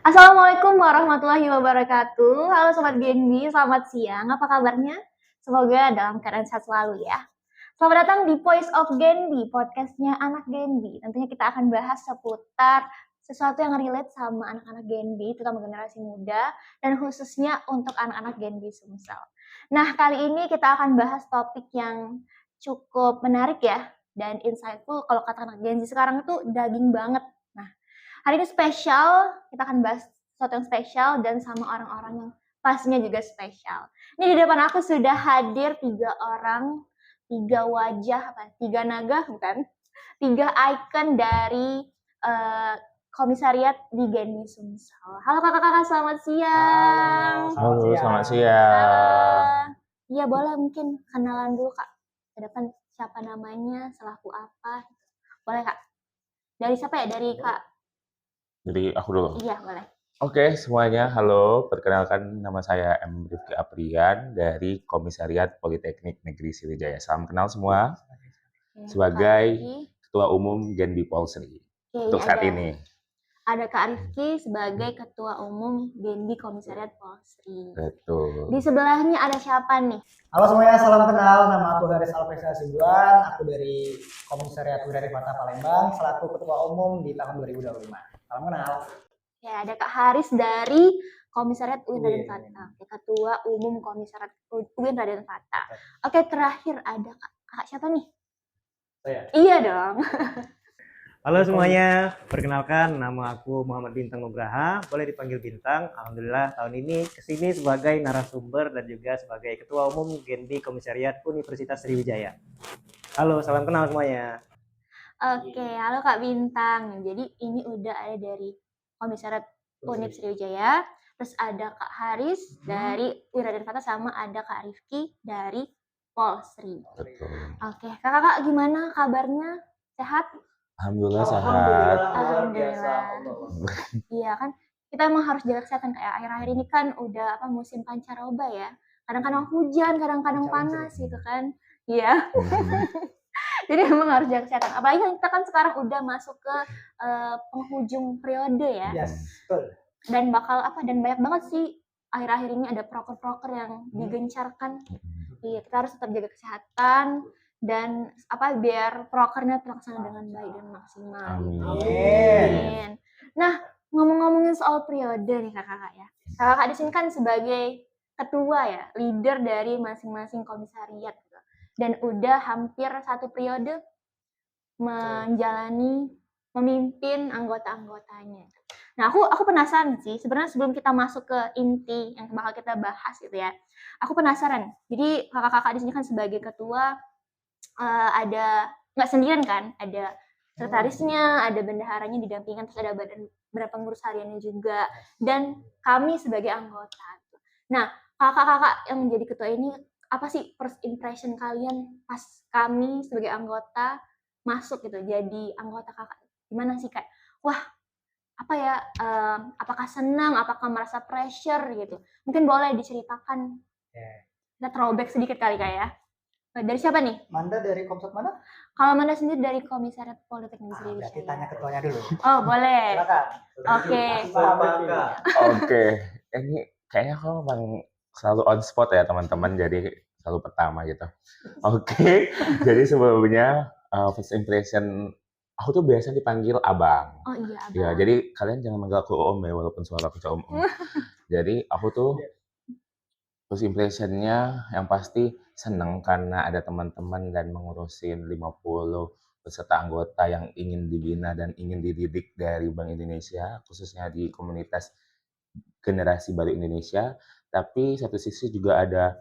Assalamualaikum warahmatullahi wabarakatuh. Halo Sobat Genbi, selamat siang. Apa kabarnya? Semoga dalam keadaan sehat selalu ya. Selamat datang di Voice of Genbi, podcastnya anak Genbi. Tentunya kita akan bahas seputar sesuatu yang relate sama anak-anak Genbi, terutama generasi muda, dan khususnya untuk anak-anak Genbi Sumsel. Nah, kali ini kita akan bahas topik yang cukup menarik ya, dan insightful kalau kata anak Gen Z sekarang itu daging banget. Nah, hari ini spesial, kita akan bahas sesuatu yang spesial dan sama orang-orang yang pastinya juga spesial. Ini di depan aku sudah hadir 3 orang, 3 wajah, tiga naga bukan? 3 icon dari komisariat di Genbi Sumsel. Halo kakak-kakak, selamat siang. Halo, selamat Halo. siang. Iya boleh mungkin kenalan dulu kak. Ke depan siapa namanya, selaku apa? Boleh kak? Dari siapa ya? Dari kak? Jadi aku dulu. Iya boleh. Oke, semuanya, halo. Perkenalkan, nama saya M. Rifki Aprian dari Komisariat Politeknik Negeri Sriwijaya. Salam kenal semua. Sebagai Ketua Umum Genbi Polsri untuk saat ini. Ada Kak Rifki sebagai Ketua Umum Genbi Komisariat Polsri. Betul. Di sebelahnya ada siapa nih? Halo semuanya, salam kenal. Nama aku Haris Alfresa Sibuan. Aku dari Komisariat Udara Rifata Palembang selaku Ketua Umum di tahun 2025. Salam kenal. Ya, ada Kak Haris dari Komisariat UIN Raden Fata. Ketua Umum Komisariat UIN Raden Fata. Oke, terakhir ada Kak siapa nih? Saya. Iya dong. Halo semuanya, perkenalkan nama aku Muhammad Bintang Nugraha, boleh dipanggil Bintang. Alhamdulillah tahun ini kesini sebagai narasumber dan juga sebagai Ketua Umum Genbi Komisariat Universitas Sriwijaya. Halo, salam kenal semuanya. Oke, halo Kak Bintang. Jadi ini udah ada dari Komisariat Unip Sriwijaya, terus ada Kak Haris dari UIN Raden Fata, sama ada Kak Rifki dari Polsri. Betul. Oke, kakak gimana kabarnya? Sehat? Alhamdulillah sehat. Alhamdulillah. Iya kan, kita emang harus jaga kesehatan kayak akhir-akhir ini kan udah musim pancaroba ya. Kadang-kadang hujan, kadang-kadang panas gitu kan. Iya. Jadi emang harus jaga kesehatan. Apalagi kan kita kan sekarang udah masuk ke penghujung periode ya. Yes, betul. Dan banyak banget sih akhir-akhir ini ada proker-proker yang digencarkan. Iya, kita harus tetap jaga kesehatan dan biar prokernya terlaksana dengan baik dan maksimal. Amin. Nah, ngomongin soal periode nih kakak ya. Kakak di sini kan sebagai ketua ya, leader dari masing-masing komisariat gitu. Dan udah hampir 1 periode memimpin anggota-anggotanya. Nah, aku penasaran sih, sebenarnya sebelum kita masuk ke inti yang bakal kita bahas gitu ya. Aku penasaran. Jadi kakak-kakak di sini kan sebagai ketua ada nggak sendirian kan? Ada sekretarisnya, ada bendaharanya didampingkan, terus ada badan pengurus hariannya juga, dan kami sebagai anggota. Nah, kakak-kakak yang menjadi ketua ini, apa sih first impression kalian pas kami sebagai anggota masuk gitu, jadi anggota kakak? Gimana sih kayak, wah apakah senang, apakah merasa pressure gitu? Mungkin boleh diceritakan. Kita throwback sedikit kali Kak ya. Dari siapa nih? Manda dari Komsat mana? Kalau Manda sendiri dari Komisariat Politeknik Sriwijaya. Berarti tanya ketuanya dulu. Oh boleh. Silakan. Oke, ini kayaknya aku memang selalu on spot ya teman-teman, jadi selalu pertama gitu. Oke, jadi sebelumnya first impression aku tuh biasa dipanggil abang. Oh iya abang. Ya, jadi kalian jangan manggil aku om ya, walaupun suara aku om. Jadi aku tuh first impression-nya yang pasti seneng karena ada teman-teman dan mengurusin 50 peserta anggota yang ingin dibina dan ingin dididik dari Bank Indonesia, khususnya di komunitas generasi baru Indonesia. Tapi satu sisi juga ada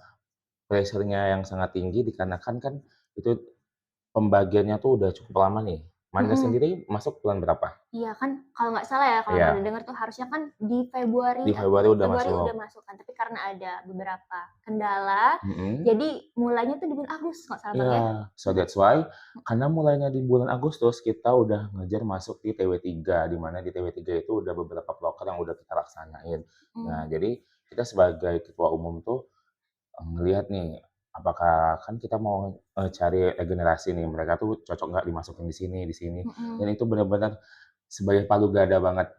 pressure-nya yang sangat tinggi dikarenakan kan itu pembagiannya tuh udah cukup lama nih. Manda sendiri masuk bulan berapa? Iya kan, kalau nggak salah ya, kalau Manda dengar tuh harusnya kan di Februari. Di Februari udah masuk kan, tapi karena ada beberapa kendala, jadi mulainya tuh di bulan Agustus nggak salah Bang ya. So that's why, karena mulainya di bulan Agustus kita udah ngejar masuk di TW3, di mana di TW3 itu udah beberapa proker yang udah kita laksanain. Nah, jadi kita sebagai ketua umum tuh ngelihat nih, apakah kan kita mau cari regenerasi nih, mereka tuh cocok nggak dimasukin di sini, dan itu benar-benar sebagai palu gada banget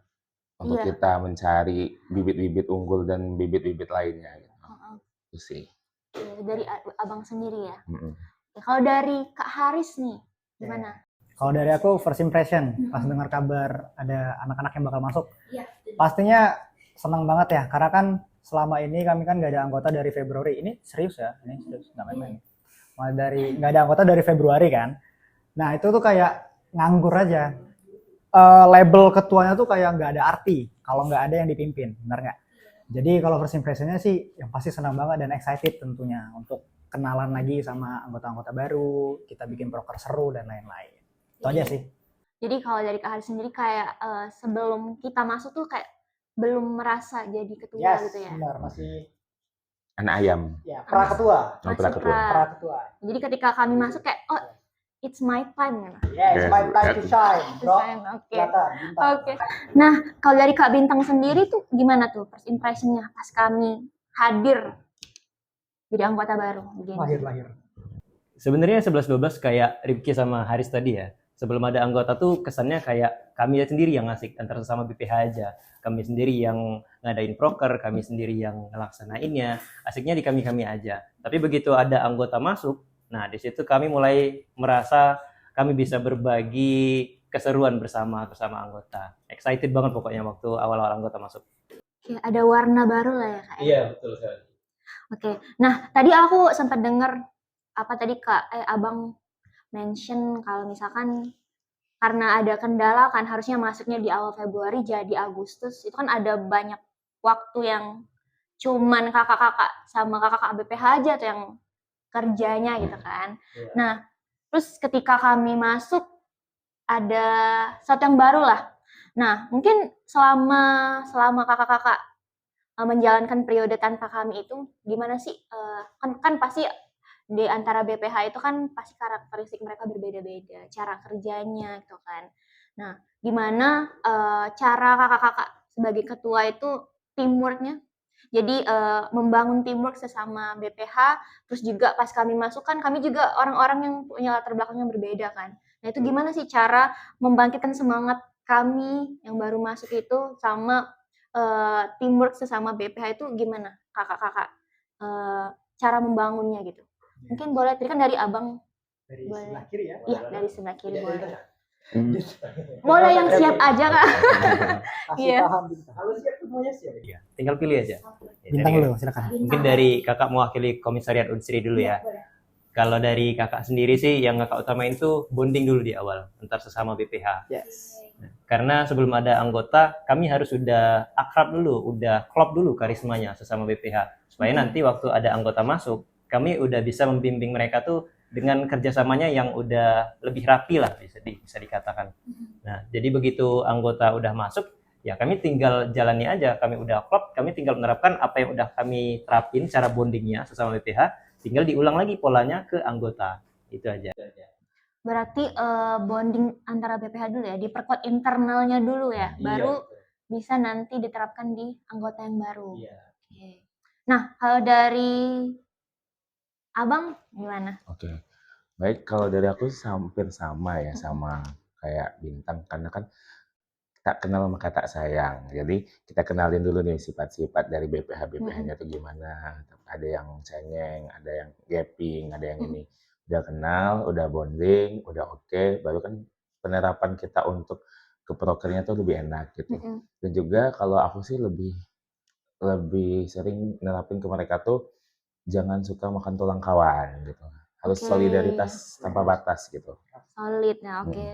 untuk Iya. kita mencari bibit-bibit unggul dan bibit-bibit lainnya gitu. Heeh. Itu sih. Oke, dari abang sendiri ya. Mm-mm. Ya, kalau dari Kak Haris nih, gimana? Kalau dari aku first impression pas dengar kabar ada anak-anak yang bakal masuk, pastinya senang banget ya, karena kan selama ini kami kan nggak ada anggota dari Februari. Ini serius ya, ini serius nggak main-main. Malah dari nggak ada anggota dari Februari kan. Nah itu tuh kayak nganggur aja. Label ketuanya tuh kayak nggak ada arti kalau nggak ada yang dipimpin, benar nggak? Jadi kalau first impressionnya sih yang pasti senang banget dan excited tentunya untuk kenalan lagi sama anggota-anggota baru, kita bikin proker seru dan lain-lain. Itu aja sih. Jadi kalau dari Kak Haris sendiri kayak sebelum kita masuk tuh kayak belum merasa jadi ketua gitu ya. Benar, masih Anak ayam. ya pra-ketua. Oh, pra-ketua. Pra-ketua. Jadi ketika kami masuk kayak it's my time gitu. Yes, my time to shine, bro. Oke. Kelihatan, bintang. Oke. Nah, kalau dari Kak Bintang sendiri tuh gimana tuh first impression-nya pas kami hadir jadi anggota baru di Genbi? Lahir. Sebenarnya 11-12 kayak Rifki sama Haris tadi ya. Sebelum ada anggota tuh kesannya kayak kami sendiri yang ngasih antar sesama BPH aja. Kami sendiri yang ngadain proker, kami sendiri yang ngelaksanainnya. Asiknya di kami-kami aja. Tapi begitu ada anggota masuk, nah di situ kami mulai merasa kami bisa berbagi keseruan bersama anggota. Excited banget pokoknya waktu awal-awal anggota masuk. Oke, ada warna baru lah ya Kak. Iya, betul sekali. Oke. Nah, tadi aku sempat dengar apa tadi Abang mention kalau misalkan karena ada kendala kan harusnya masuknya di awal Februari jadi Agustus. Itu kan ada banyak waktu yang cuman kakak-kakak sama kakak-kakak BPH aja tuh yang kerjanya gitu kan. Iya. Nah, terus ketika kami masuk ada sesuatu yang baru lah. Nah, mungkin selama kakak-kakak menjalankan periode tanpa kami itu gimana sih? Kan pasti di antara BPH itu kan pasti karakteristik mereka berbeda-beda, cara kerjanya gitu kan. Nah, gimana cara kakak-kakak sebagai ketua itu teamworknya? Jadi membangun teamwork sesama BPH, terus juga pas kami masuk kan kami juga orang-orang yang punya latar belakang yang berbeda kan. Nah itu gimana sih cara membangkitkan semangat kami yang baru masuk itu sama teamwork sesama BPH itu gimana kakak-kakak cara membangunnya gitu? Mungkin boleh, tadi kan dari abang. Dari Boleh. sebelah kiri ya. Iya, dari sebelah kiri Iya, boleh. iya. Boleh yang siap aja kak. Kasih Iya. paham bintang. Kalau siap semuanya siap. Iya, tinggal pilih aja. Bintang Dari- dulu, silakan. Mungkin dari kakak mewakili komisariat Unsri dulu ya. Kalau dari kakak sendiri sih yang kakak utamain tuh bonding dulu di awal antar sesama BPH. Yes. Karena sebelum ada anggota, kami harus udah akrab dulu, udah klop dulu karismanya sesama BPH. Supaya nanti waktu ada anggota masuk, kami udah bisa membimbing mereka tuh dengan kerjasamanya yang udah lebih rapi lah bisa dikatakan. Nah, jadi begitu anggota udah masuk, ya kami tinggal jalani aja. Kami udah klop, kami tinggal menerapkan apa yang udah kami terapin cara bondingnya sesama BPH, tinggal diulang lagi polanya ke anggota. Itu aja. Berarti bonding antara BPH dulu ya, diperkuat internalnya dulu ya, baru bisa nanti diterapkan di anggota yang baru. Iya. Oke. Nah, kalau dari abang gimana? Oke. Baik, kalau dari aku hampir sama ya sama kayak Bintang karena kan kita kenal sama kata sayang. Jadi kita kenalin dulu nih sifat-sifat dari BPH-BPH-nya tuh gimana. Ada yang cengeng, ada yang gaping, ada yang ini. Udah kenal, udah bonding, udah oke, baru kan penerapan kita untuk ke prokernya tuh lebih enak gitu. Dan juga kalau aku sih lebih sering nerapin ke mereka tuh jangan suka makan tulang kawan gitu. Harus Oke. solidaritas tanpa batas gitu. Solid ya, oke.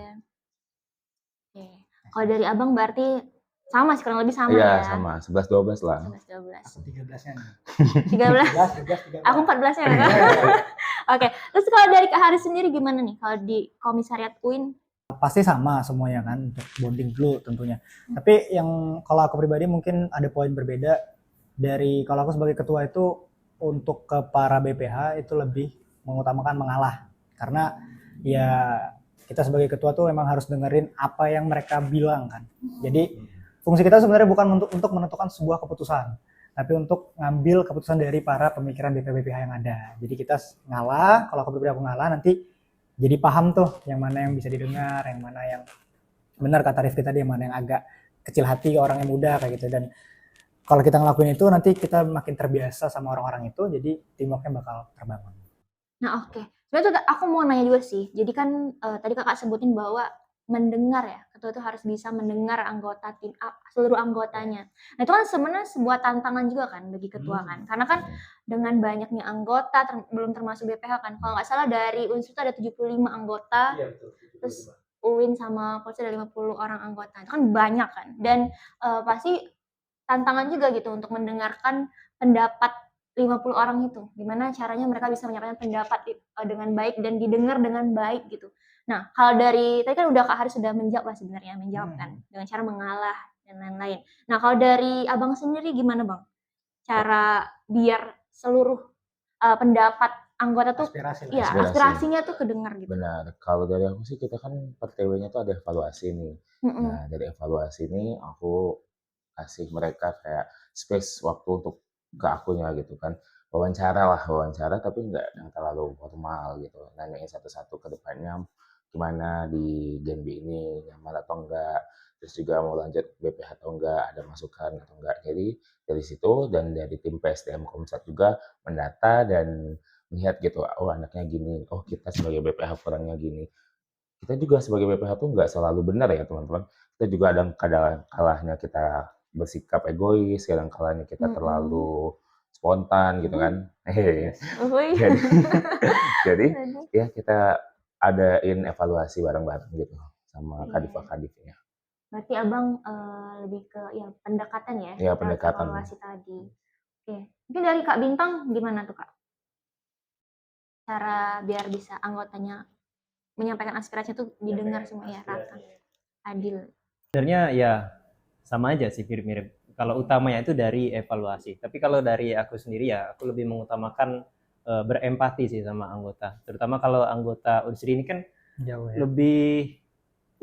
Oke. Kalau dari abang berarti sama sih, kurang lebih sama Iya, ya. sama. 11-12 lah. 11-12. Aku 13-nya nih. 13. 13. Aku 14 ya. Oke. Terus kalau dari Kak Haris sendiri gimana nih kalau di Komisariat UIN? Pasti sama semuanya kan untuk bonding dulu tentunya. Tapi yang kalau aku pribadi mungkin ada poin berbeda dari kalau aku sebagai ketua itu untuk ke para BPH itu lebih mengutamakan mengalah. Karena ya kita sebagai ketua tuh memang harus dengerin apa yang mereka bilang kan. Jadi fungsi kita sebenarnya bukan untuk menentukan sebuah keputusan, tapi untuk ngambil keputusan dari para pemikiran BPH yang ada. Jadi kita ngalah, kalau aku pribadi aku ngalah nanti jadi paham tuh yang mana yang bisa didengar, yang mana yang benar kata Rifki tadi, yang mana yang agak kecil hati, orangnya muda kayak gitu. Dan kalau kita ngelakuin itu nanti kita makin terbiasa sama orang-orang itu, jadi teamworknya bakal terbangun. Nah, oke. Sebenarnya tuh aku mau nanya juga sih. Jadi kan tadi kakak sebutin bahwa mendengar ya, ketua itu harus bisa mendengar anggota tim seluruh anggotanya. Nah itu kan sebenarnya sebuah tantangan juga kan bagi ketua kan, karena kan dengan banyaknya anggota belum termasuk BPH kan. Kalau nggak salah dari Unsur itu ada 75 anggota, terus UIN sama Polisi ada 50 orang anggota. Itu kan banyak kan, dan pasti tantangan juga gitu untuk mendengarkan pendapat 50 orang itu. Gimana caranya mereka bisa menyampaikan pendapat dengan baik dan didengar dengan baik gitu. Nah, kalau dari tadi kan Kak Haris sudah menjawab lah sebenarnya, menjawab kan dengan cara mengalah dan lain-lain. Nah, kalau dari Abang sendiri gimana, Bang? Cara biar seluruh pendapat anggota tuh aspirasinya tuh kedengar gitu. Benar. Kalau dari aku sih kita kan per TW-nya tuh ada evaluasi nih. Nah, dari evaluasi ini aku kasih mereka kayak space waktu untuk ke akunya gitu kan. Wawancara tapi nggak yang terlalu formal gitu. Nanyain satu-satu ke depannya gimana di Genbi ini, nyaman atau enggak, terus juga mau lanjut BPH atau enggak, ada masukan atau enggak. Jadi dari situ dan dari tim PSDM Komsat juga mendata dan melihat gitu, oh anaknya gini, oh kita sebagai BPH kurangnya gini. Kita juga sebagai BPH tuh nggak selalu benar ya teman-teman. Kita juga kadang kalahnya kita bersikap egois, kadang kalahnya kita terlalu spontan gitu kan. Jadi, jadi ya kita adain evaluasi bareng-bareng gitu sama kadif-kadifnya. Berarti Abang lebih ke ya pendekatan ya, ya pendekatan evaluasi tadi. Oke, mungkin dari Kak Bintang gimana tuh Kak? Cara biar bisa anggotanya menyampaikan aspirasinya tuh didengar semua ya rata, adil. Sebenarnya ya sama aja sih, mirip-mirip. Kalau utamanya itu dari evaluasi. Tapi kalau dari aku sendiri ya, aku lebih mengutamakan berempati sih sama anggota. Terutama kalau anggota Unsri ini kan lebih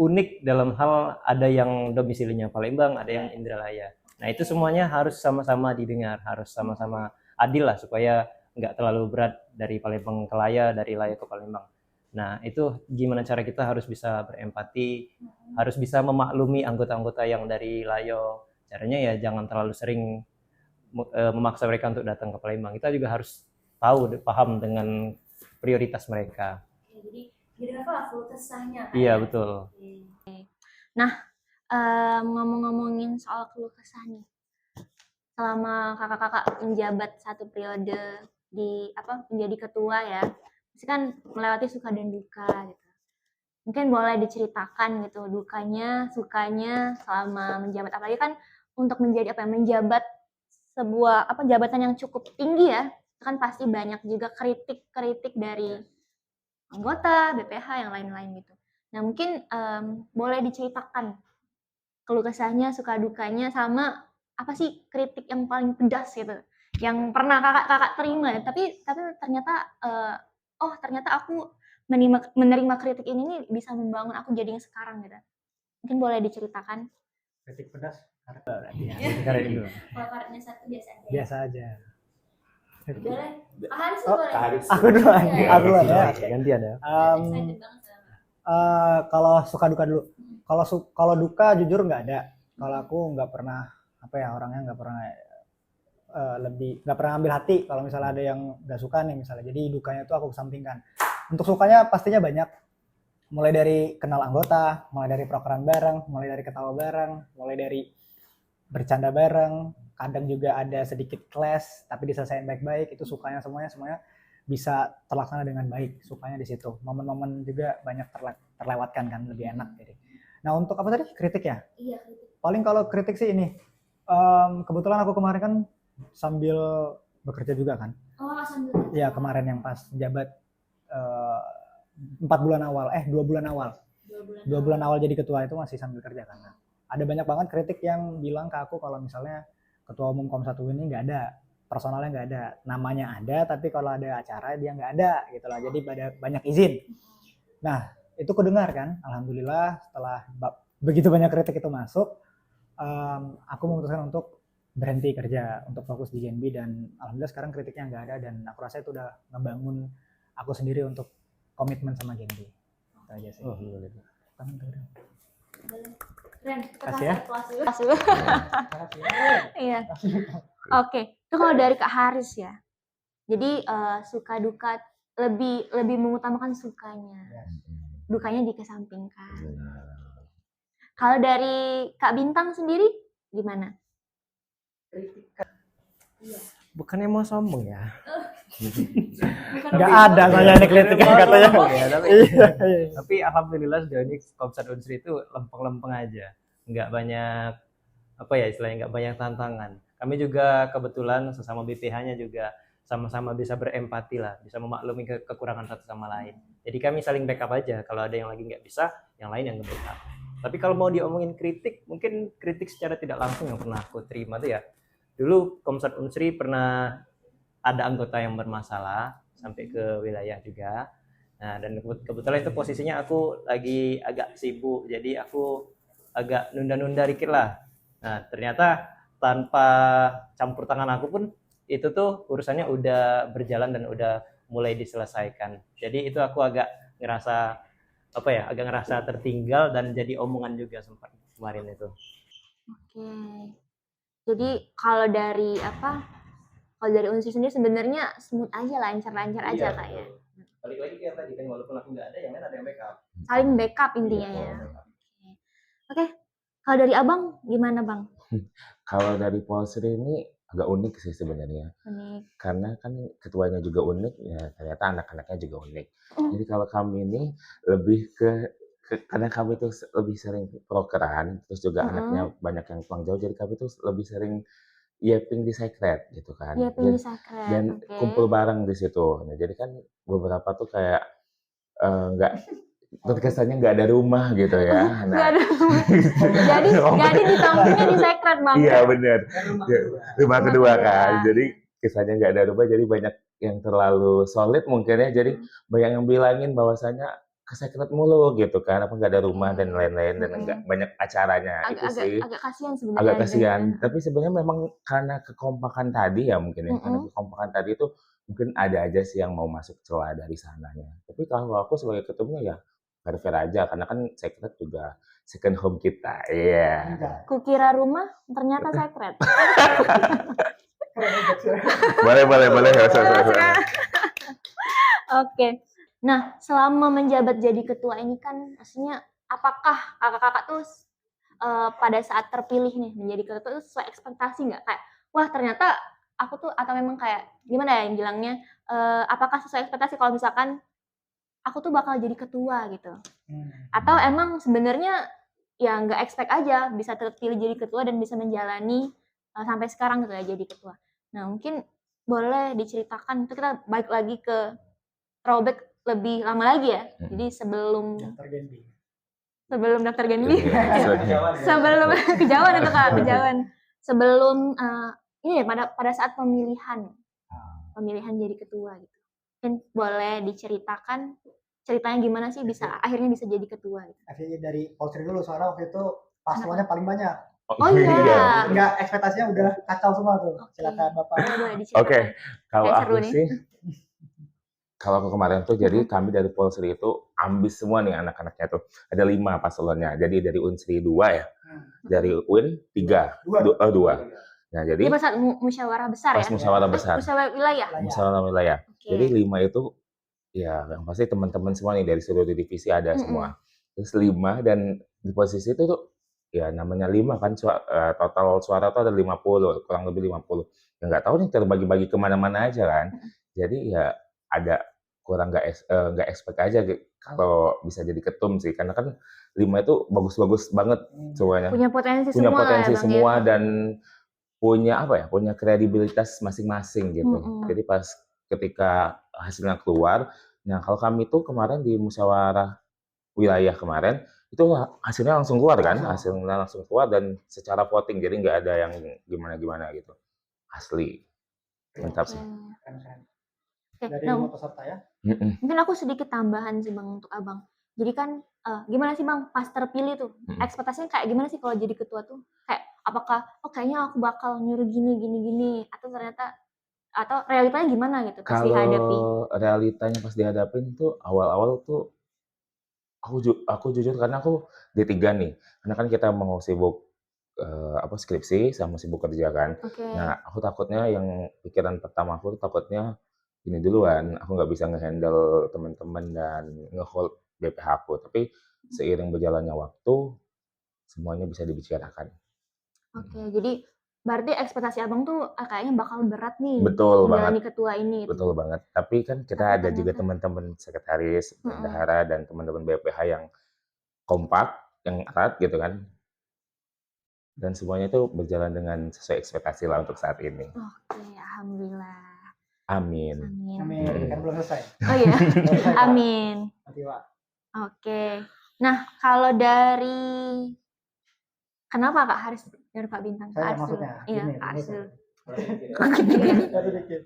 unik dalam hal ada yang domisilinya Palembang, ada yang Indralaya. Nah itu semuanya harus sama-sama didengar, harus sama-sama adil lah supaya nggak terlalu berat dari Palembang ke Laya, dari Laya ke Palembang. Nah itu gimana cara kita harus bisa berempati, harus bisa memaklumi anggota-anggota yang dari Layo. Caranya ya jangan terlalu sering memaksa mereka untuk datang ke Palembang. Kita juga harus paham dengan prioritas mereka. Jadi apa full kesahnya kan? Iya betul. Nah ngomong-ngomongin soal keluh kesah nih, selama kakak-kakak menjabat satu periode di menjadi ketua ya, pasti kan melewati suka dan duka gitu. Mungkin boleh diceritakan gitu dukanya, sukanya selama menjabat, apalagi kan untuk menjadi menjabat sebuah jabatan yang cukup tinggi ya, kan pasti banyak juga kritik dari anggota BPH yang lain-lain gitu. Nah mungkin boleh diceritakan keluh kesahnya, suka dukanya, sama apa sih kritik yang paling pedas gitu yang pernah kakak terima, tapi ternyata ternyata aku menerima kritik ini nih bisa membangun aku jadi yang sekarang gitu. Mungkin boleh diceritakan. Kritik pedas Kalau karetnya satu biasa aja. Boleh. Aku duluan ya. Gantian ya. Kalau suka duka dulu. Kalau duka jujur nggak ada. Kalau aku nggak pernah orangnya nggak pernah nggak pernah ambil hati kalau misalnya ada yang nggak suka nih misalnya. Jadi dukanya itu aku kesampingkan. Untuk sukanya pastinya banyak. Mulai dari kenal anggota, mulai dari prokeran bareng, mulai dari ketawa bareng, mulai dari bercanda bareng. Kadang juga ada sedikit clash tapi diselesaikan baik-baik. Itu sukanya semuanya bisa terlaksana dengan baik. Sukanya di situ. Momen-momen juga banyak terlewatkan kan, lebih enak jadi. Nah untuk apa tadi? Kritik ya? Iya, kritik. Paling kalau kritik sih ini, kebetulan aku kemarin kan sambil bekerja juga kan. Oh, sambil. Iya kemarin yang pas jabat 2 bulan awal. 2 bulan awal jadi ketua itu masih sambil kerja kan. Nah, ada banyak banget kritik yang bilang ke aku kalau misalnya ketua umum Kom1 ini nggak ada, personalnya nggak ada, namanya ada tapi kalau ada acara dia nggak ada gitu lah. Jadi banyak izin. Nah itu kedengar kan, alhamdulillah setelah begitu banyak kritik itu masuk, aku memutuskan untuk berhenti kerja untuk fokus di Genbi dan alhamdulillah sekarang kritiknya nggak ada dan aku rasa itu udah ngebangun aku sendiri untuk komitmen sama Genbi. Itu aja sih. Alhamdulillah. Ren, Kasih ya. kelas dulu. Iya. Oke, itu kalau dari Kak Haris ya. Jadi suka duka lebih mengutamakan sukanya. Dukanya dikesampingkan. Kalau dari Kak Bintang sendiri gimana? Bukannya mau sombong ya? Nggak ada saya nih kritik katanya. Ya, Iya. tapi alhamdulillah sejauh ini Komsat Unsri itu lempeng-lempeng aja, nggak banyak apa ya istilahnya, nggak banyak tantangan. Kami juga kebetulan sesama BPH-nya juga sama-sama bisa berempati lah, bisa memaklumi kekurangan satu sama lain. Jadi kami saling backup aja, kalau ada yang lagi nggak bisa, yang lain yang nge-backup. Tapi kalau mau diomongin kritik, mungkin kritik secara tidak langsung yang pernah aku terima tuh ya, dulu Komsat Unsri pernah ada anggota yang bermasalah sampai ke wilayah juga. Nah, dan kebetulan itu posisinya aku lagi agak sibuk, jadi aku agak nunda-nunda dikit lah. Nah, ternyata tanpa campur tangan aku pun itu tuh urusannya udah berjalan dan udah mulai diselesaikan. Jadi itu aku agak ngerasa apa ya, agak ngerasa tertinggal dan jadi omongan juga sempat kemarin itu. Oke. Jadi kalau dari Unsri sendiri sebenarnya smooth aja, lancar-lancar aja Kak ya. Balik lagi kayak tadi kan, walaupun aku nggak ada, yang lain ada yang backup. Saling backup intinya ya. Oke. Kalau dari Abang gimana Bang? Kalau dari Polsri ini agak unik sih sebenarnya. Unik. Karena kan ketuanya juga unik, ya ternyata anak-anaknya juga unik. Jadi kalau kami ini lebih karena kami tuh lebih sering prokeran, terus juga anaknya banyak yang pulang jauh, jadi kami tuh lebih sering yaping di secret gitu kan. Yaping di secret. Dan kumpul bareng di situ. Nah, jadi kan beberapa tuh kayak nggak terkesannya nggak ada rumah gitu ya. Nah, nggak ada rumah. jadi ditampungnya di secret Bang. Iya benar. Rumah kedua kan. Jadi kesannya nggak ada rumah, jadi banyak yang terlalu solid mungkin ya. Jadi banyak yang bilangin bahwasanya ke secret mulu gitu kan, apa nggak ada rumah dan lain-lain, dan nggak banyak acaranya. Itu sih Agak kasihan sebenarnya. agak kasihan. Tapi sebenarnya memang karena kekompakan tadi ya mungkin ya, karena kekompakan tadi itu mungkin ada aja sih yang mau masuk celah dari sananya. Tapi kalau aku sebagai ketumnya ya fair-fair aja, karena kan secret juga second home kita. Iya. Kukira rumah, ternyata secret. boleh. Oke. Nah, selama menjabat jadi ketua ini kan, maksudnya apakah kakak-kakak tuh pada saat terpilih nih menjadi ketua itu sesuai ekspektasi nggak? Kayak, wah ternyata aku tuh, atau memang kayak gimana ya yang bilangnya, apakah sesuai ekspektasi kalau misalkan aku tuh bakal jadi ketua gitu? Atau emang sebenarnya ya nggak expect aja bisa terpilih jadi ketua dan bisa menjalani sampai sekarang gitu ya jadi ketua. Nah mungkin boleh diceritakan, itu kita balik lagi ke throwback lebih lama lagi ya. Jadi sebelum daftar Genbi, sebelum kejauhan itu Kak, kejauhan. Sebelum ini ya pada saat pemilihan jadi ketua gitu. Mungkin boleh diceritakan ceritanya gimana sih akhirnya bisa jadi ketua gitu. Dari Polsri dulu, soalnya waktu itu paslonnya paling banyak. Oh iya. Enggak, ekspektasinya udah kacau semua tuh. Silakan Bapak. Oke, kalau aku sih, kalau aku kemarin tuh jadi kami dari Polsri itu ambis semua nih anak-anaknya tuh. Ada 5 paslonnya. Jadi dari Unsri 2 ya. Dari UIN 3. 2. Nah, jadi pas saat musyawarah besar ya. Musyawarah besar. Musyawarah wilayah. Musyawarah wilayah. Jadi 5 itu ya yang pasti teman-teman semua nih dari seluruh divisi ada semua. Terus 5 dan di posisi itu tuh ya namanya 5 kan total suara tuh ada 50, kurang lebih 50. Ya nggak tahu nih terbagi-bagi kemana-mana aja kan. Jadi ya ada kurang nggak expect aja kalau bisa jadi ketum sih, karena kan 5 itu bagus-bagus banget semuanya. Punya potensi semua dan punya punya kredibilitas masing-masing gitu. Jadi pas ketika hasilnya keluar, nah kalau kami tuh kemarin di musyawarah wilayah kemarin itu hasilnya langsung keluar kan, hasilnya langsung keluar dan secara voting, jadi nggak ada yang gimana-gimana gitu, asli mantap sih. Dari 5 peserta ya. Mungkin aku sedikit tambahan sih Bang untuk Abang. Jadi kan gimana sih Bang pas terpilih tuh, ekspektasinya kayak gimana sih kalau jadi ketua tuh? Kayak apakah kayaknya aku bakal nyuruh gini, atau ternyata atau realitanya gimana gitu pas dihadapi? Kalau realitanya pas dihadapin tuh awal-awal tuh Aku jujur karena aku D3 nih. Karena kan kita mau sibuk skripsi sama sibuk kerja kan. Oke. Nah, aku takutnya yang pikiran pertama aku tuh takutnya ini duluan, aku nggak bisa ngehandle teman-teman dan ngehold BPH aku. Tapi seiring berjalannya waktu, semuanya bisa dibicarakan. Oke, jadi berarti ekspektasi abang tuh kayaknya bakal berat nih Betul menjalani banget, ketua ini. betul banget. Tapi kan kita Tapi ada juga ternyata, teman-teman sekretaris, Mm-mm. bendahara, dan teman-teman BPH yang kompak, yang erat gitu kan. Dan semuanya itu berjalan dengan sesuai ekspektasi lah untuk saat ini. Oke, alhamdulillah. Amin. Amin. Amin. Kan belum selesai. Oh iya, Belum selesai, Pak. amin. Nanti, Pak. Oke. Nah, kalau dari kenapa Kak Haris dari Kak Bintang? Kak Saya Haris dulu. maksudnya. Iya, Gini, Kak Haris gini. dulu. Iya. Tadi dikit.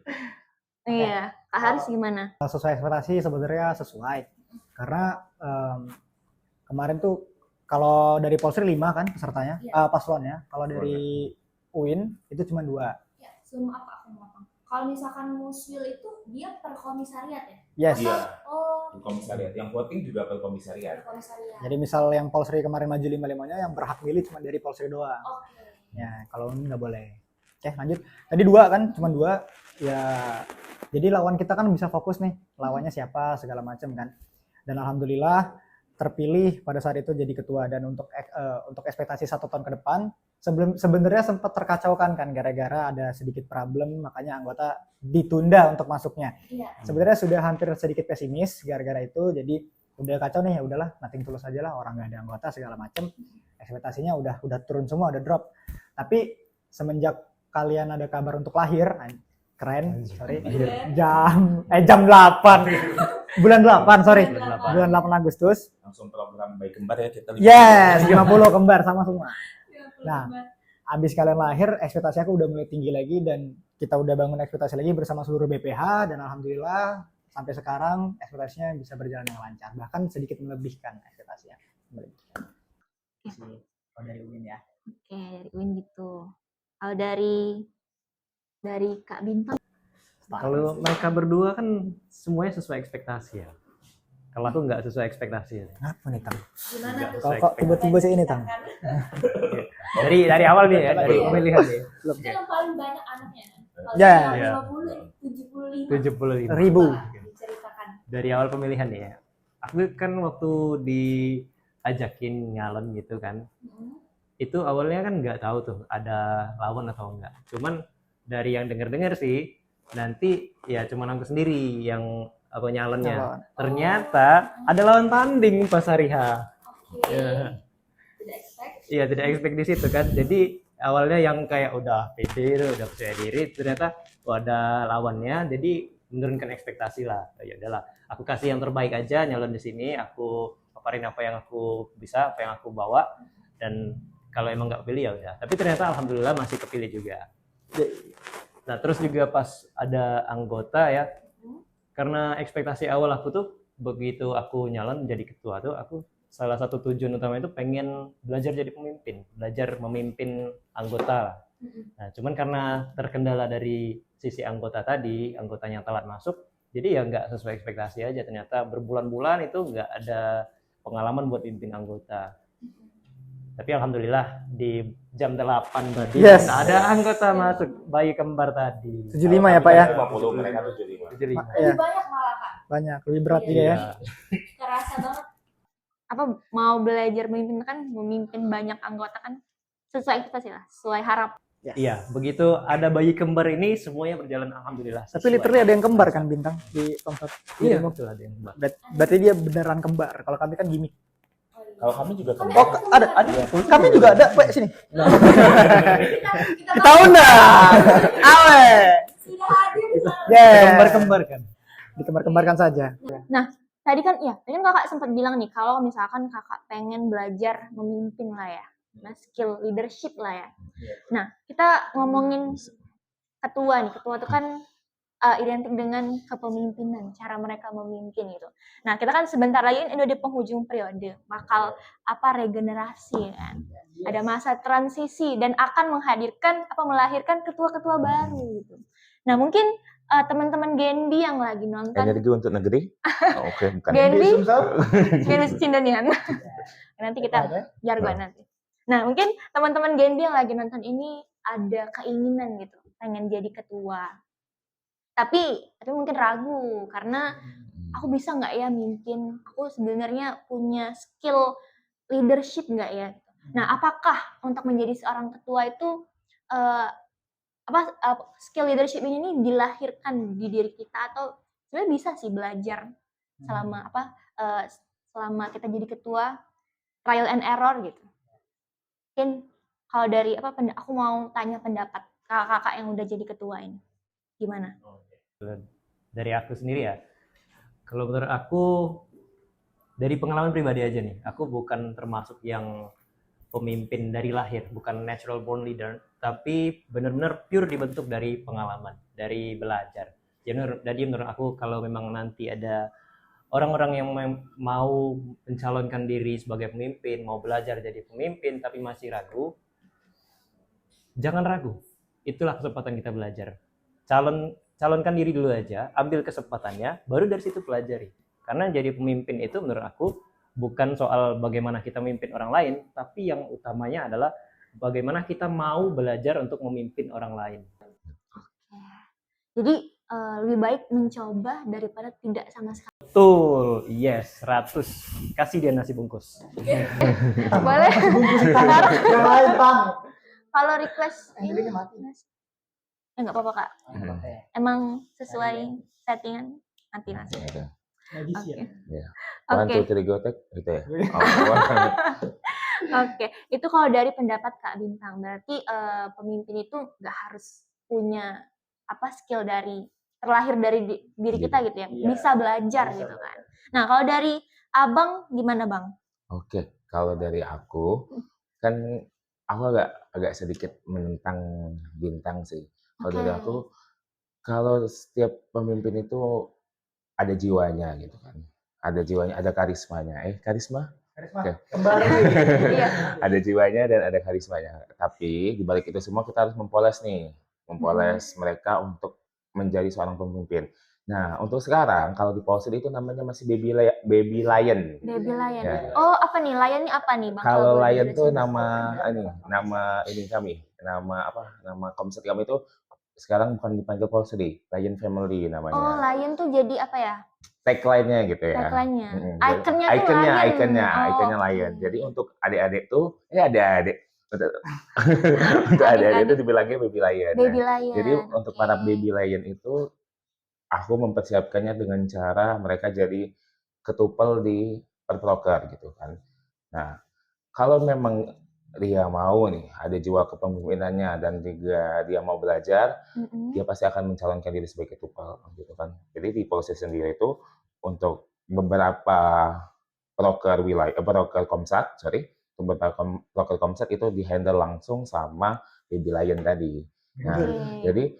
Iya, Kak Haris gimana? Sesuai ekspektasi sebenarnya sesuai. Karena kemarin tuh kalau dari Polsri 5 kan pesertanya, Iya. paslonnya. Kalau dari UIN itu cuma 2. Ya, sebelum apa aku ngomong. Kalau misalkan Muswil itu dia per komisariat ya? Yes. Iya. Oh, Komisariat. Yang voting juga ke komisariat. per komisariat. Jadi misal yang Polsri kemarin maju 5-5-nya yang berhak milih cuma dari Polsri doang. Oke. Ya, kalau ini nggak boleh. Oke, lanjut. Tadi 2 kan, cuma 2. Ya, jadi lawan kita kan bisa fokus nih, lawannya siapa segala macam kan. Dan alhamdulillah terpilih pada saat itu jadi ketua. Dan untuk ekspektasi 1 tahun ke depan, sebenarnya sempat terkacaukan kan gara-gara ada sedikit problem, makanya anggota ditunda untuk masuknya. Iya. Sebenarnya sudah hampir sedikit pesimis gara-gara itu, jadi udah kacau nih, ya udahlah, nothing tulus aja lah, orang nggak ada anggota segala macam. Ekspektasinya udah turun semua, udah drop. Tapi semenjak kalian ada kabar untuk lahir, keren, sorry, jam 8 bulan 8, sorry, bulan 8 Agustus. Langsung program bayi kembar ya kita. Yes, 50 kembar sama semua. Nah, abis kalian lahir, ekspektasi aku udah mulai tinggi lagi dan kita udah bangun ekspektasi lagi bersama seluruh BPH dan alhamdulillah sampai sekarang ekspektasinya bisa berjalan dengan lancar, bahkan sedikit melebihkan ekspektasinya. Kalau dari UIN ya. Oke, dari UIN gitu. Kalau dari Kak Bintang. Kalau mereka berdua kan semuanya sesuai ekspektasi ya. Kalau aku nggak sesuai ekspektasi ya. Apa nih, Tang? Gimana tuh? Kok tiba-tiba sih ini, Tang? Dari awal nih ya, dari pemilihan nih. Itu yang paling banyak anaknya kan? Kalau Ya. yang 50, 75. 75 Ribu. Diceritakan. dari awal pemilihan nih ya. Aku kan waktu diajakin nyalon gitu kan, itu awalnya kan nggak tahu tuh ada lawan atau enggak. Cuman dari yang denger-dengar sih, nanti ya cuman aku sendiri yang apa nyalonnya. Nyalon. Ternyata ada lawan tanding pas hari H. Oke. Ya. Tidak expect. Iya, tidak expect di situ kan. Jadi awalnya yang kayak udah pede tuh, udah percaya diri, ternyata ada lawannya, jadi menurunkan ekspektasi lah. Ya udahlah, aku kasih yang terbaik aja nyalon di sini, aku paparin apa yang aku bisa, apa yang aku bawa, dan kalau emang nggak pilih ya udah. Tapi ternyata alhamdulillah masih kepilih juga. Nah, terus juga pas ada anggota ya, karena ekspektasi awal aku tuh begitu aku nyalon jadi ketua tuh, aku salah satu tujuan utama itu pengen belajar jadi pemimpin, belajar memimpin anggota lah. Nah, cuman karena terkendala dari sisi anggota tadi, anggotanya telat masuk, jadi ya nggak sesuai ekspektasi aja. Ternyata berbulan-bulan itu nggak ada pengalaman buat pimpin anggota. Tapi alhamdulillah di jam 8 tadi Yes. ada anggota masuk, bayi kembar tadi. 75 ya, Pak ya? 50, mereka 75. 75. Iya. Lebih banyak malah Kak. Banyak, lebih berat juga ya. Iya. Kerasa banget. Apa mau belajar memimpin kan, memimpin banyak anggota kan sesuai ekspektasi lah, sesuai harap. Iya, begitu ada bayi kembar ini semuanya berjalan alhamdulillah. Tapi sesuai. literally ada yang kembar kan, Bintang, di tempat. Iya, betul ada yang kembar. Berarti dia beneran kembar. Kalau kami kan gimmick. Kalau kami juga Oh, kembar. ada. Kami juga ada, Pak, sini. Kita Tahu enggak? Awe. sudah hadir di sana. Yes. Kembar-kembar kan. Dikembar-kembarkan saja. Tadi kan kakak sempat bilang nih kalau misalkan kakak pengen belajar memimpin lah ya, nah skill leadership lah ya. Nah kita ngomongin ketua nih, ketua itu kan identik dengan kepemimpinan, cara mereka memimpin gitu. Nah kita kan sebentar lagi ini udah di penghujung periode, bakal regenerasi kan, ada masa transisi dan akan melahirkan ketua-ketua baru gitu. Nah mungkin teman-teman Genbi yang lagi nonton. Energi untuk negeri? Oh, oke, bukan. Genbi, Sumsel. Genbi Cindenian. Nanti kita jargon nanti. Nah, mungkin teman-teman Genbi yang lagi nonton ini ada keinginan gitu, pengen jadi ketua. Tapi mungkin ragu karena aku bisa nggak ya mimpin? Aku sebenarnya punya skill leadership nggak ya? Nah, apakah untuk menjadi seorang ketua itu skill leadership ini dilahirkan di diri kita atau sebenarnya bisa sih belajar selama kita jadi ketua, trial and error gitu. Mungkin kalau dari aku mau tanya pendapat kakak-kakak yang udah jadi ketua ini, gimana? Dari aku sendiri ya, kalau menurut aku dari pengalaman pribadi aja nih, aku bukan termasuk yang pemimpin dari lahir, bukan natural born leader, tapi benar-benar pure dibentuk dari pengalaman, dari belajar. Jadi menurut aku kalau memang nanti ada orang-orang yang mau mencalonkan diri sebagai pemimpin, mau belajar jadi pemimpin tapi masih ragu, jangan ragu. Itulah kesempatan kita belajar. Calonkan diri dulu aja, ambil kesempatannya, baru dari situ pelajari. Karena jadi pemimpin itu menurut aku bukan soal bagaimana kita memimpin orang lain, tapi yang utamanya adalah bagaimana kita mau belajar untuk memimpin orang lain. Jadi lebih baik mencoba daripada tidak sama sekali. Betul, yes, 100. Kasih dia nasi bungkus. Boleh. Yang lain, Bang. Kalau request Ini mati. nggak apa-apa Kak. Emang sesuai settingan mati nasi. Magician. One, Oke. two, three, go, take, gitu ya. Oke, itu kalau dari pendapat Kak Bintang, berarti pemimpin itu nggak harus punya skill terlahir dari diri kita gitu ya, bisa belajar gitu kan. Nah, kalau dari Abang gimana Bang? Oke, kalau dari aku kan aku agak sedikit menentang Bintang sih. Kalau dari aku, kalau setiap pemimpin itu ada jiwanya gitu kan, ada jiwanya, ada karismanya. Karisma? Kembali. Iya. Ada jiwanya dan ada karismanya. Tapi di balik itu semua kita harus mempoles mereka untuk menjadi seorang pemimpin. Nah, untuk sekarang kalau di Polsek itu namanya masih baby lion. Baby lion. Ya. Oh, apa nih? Lion ini apa nih Bang? Kalau lion tuh nama ini kami, nama komsel kami itu sekarang bukan dipanggil Polsek, Lion Family namanya. Oh, lion tuh jadi apa ya? Tagline-nya gitu ya. Tagline-nya. Ikonnya Oh, lion. oke. Jadi untuk adik-adik tuh, untuk adik-adik itu dibilangnya baby lion. Baby lion. Jadi untuk para baby lion itu aku mempersiapkannya dengan cara mereka jadi ketupel di perproker gitu kan. Nah, kalau memang dia mau nih ada jiwa kepemimpinannya dan juga dia mau belajar, dia pasti akan mencalonkan diri sebagai ketupel gitu kan. Jadi di Polsek sendiri itu untuk beberapa proker komsat itu dihandle langsung sama baby lion tadi. Nah, jadi